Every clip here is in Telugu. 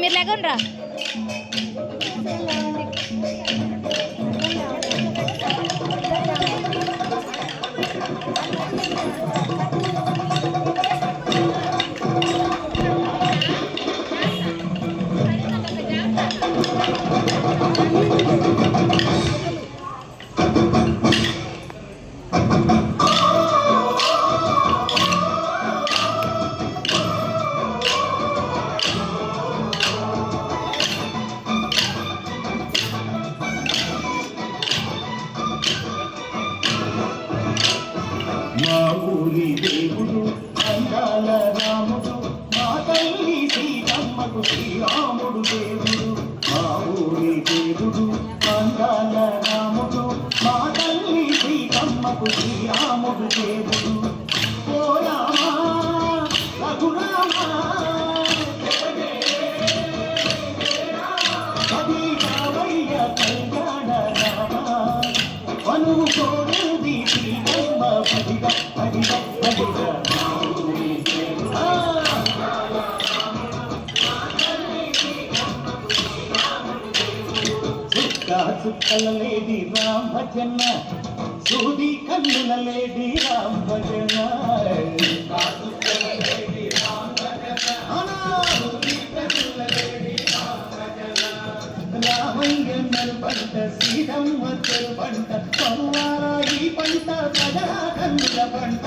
మీరు లేకుండా మా ఊరి దేవుడు అందాల రాముడు, మా తల్లి సీతమ్మకు శ్రీరాముడు దేవుడు. మా ఊరి దేవుడు అందాల రాముడు, మా తల్లి సీతమ్మకు శ్రీరాముడు దేవుడు. ఓ రామా రఘురామా అది రామయ్య కళ్యాణ రామా, అనువు కోరుది శ్రీరమ్మ పదిగా పదిగా పదిగా. చుక్కల లేడి రామ భజన, సూది కన్నుల లేడి రామ భజన. రామయ్య పంట శ్రీరమ్మ పంట, పరువారాయి పంట ప్రజల కన్నుల పంట.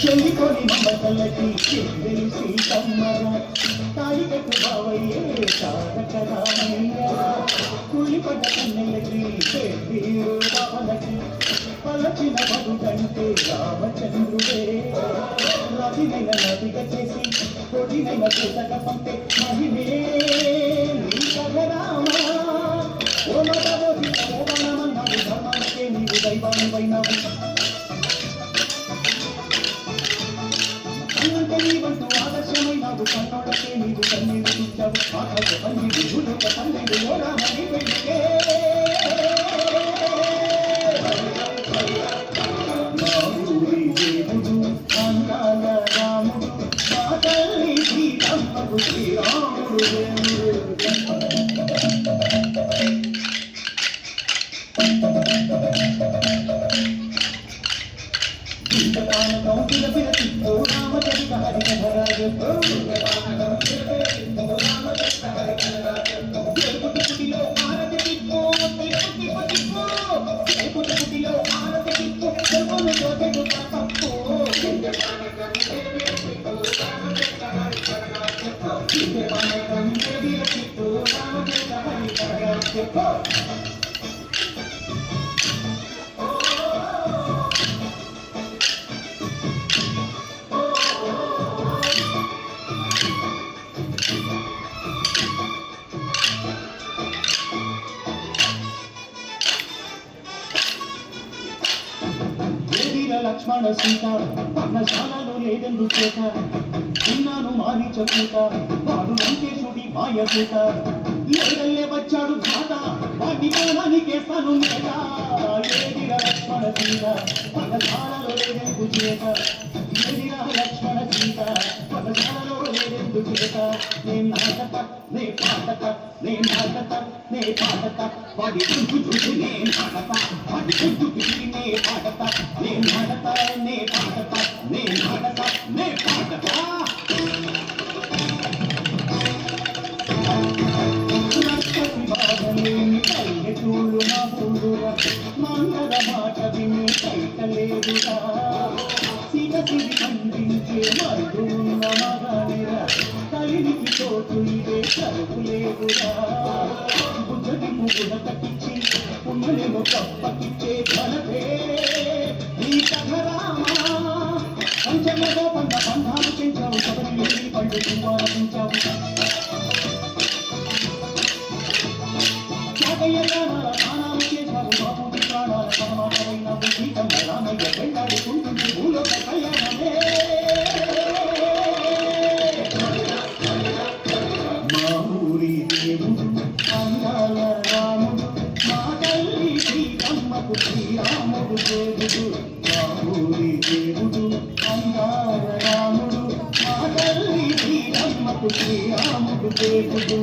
చెల్లికొని మమతలకి చెల్లి సీతమ్మర, తాళికట్టు బావయ్యే తారక రామయ్య. కూలిపడ్డ కన్నెలకి చెల్లిరు రామలకి, పలచిన బదుకంటే రామచంద్రుడే. నదినైన నదిగా చేసి కొడినైన చేతక పంపే మహిమే నీ కథరామా. ఓ మదవోసి ఓవనమన్నావు ధర్మానికే నీవు దైవానివైనావు. అన్నంటే నీవంటూ ఆదర్శమైనావు, కన్నోళ్ళకే నీవు కన్నీరు చూచావు. ఆకాశ పన్నీరు భూలోక పన్నీరు ఓ రామని పెళ్ళికే. మా ఊరి దేవుడు అందాల రాముడు, మా తల్లి సీతమ్మకు శ్రీరాముడు దేవుడు. రామచరిత హరికథరాజు పుటిలో ఆరతి తిప్పు, పుటిలో ఆరతి తిప్పు, చెవులు దోచెడు తప్పు. రామచరిత హరికథరాజు. లక్ష్మణ సీత పర్ణశాలలో లేదెందు చేత, విన్నాను మారి చెప్పుట వాడు లంకేశుడి మాయపూట. ఏడల్లే వచ్చాడు ఘాత, వాడిని పోనానికేస్తాను నేత. ఏదిరా లక్ష్మణ సీత పర్ణశాలలో లేదెందు చేత, ఏదిరా లక్ష్మణ సీత పర్ణశాలలో లేదెందు చేత. నేను నాటక నే పాటక, నే నాటక నే పాటక, వాడి చుట్టూ చూసి నే పాటక, వాడి చుట్టూ తిరిగి నే పాటక, నే నాటక నే పాటక, నే నాటక నే పాటక. లక్ష్మీ ఉన్ననేమో తప్పకిచ్చే ఘనతే ఈ కథరామా పంచమలో పండ బంధాలు పెంచావు శబరి పండు కుంభాలు పెంచావు త్యాగయ్యగానాల స్నానాలు చేశావు బాబు ప్రాణాల పరమాటమైన బుద్ధీకంగా రామయ్య పెళ్ళాడుకుంటుంది భూలోక కళ్యాణమే మా ఊరి దేవుడు అందాల రాముడు మా తల్లి శ్రీరమ్మకు శ్రీరాముడు దేవుడు మా ఊరి దేవుడు అందాల రాముడు మా తల్లి శ్రీరమ్మకు శ్రీరాముడు దేవుడు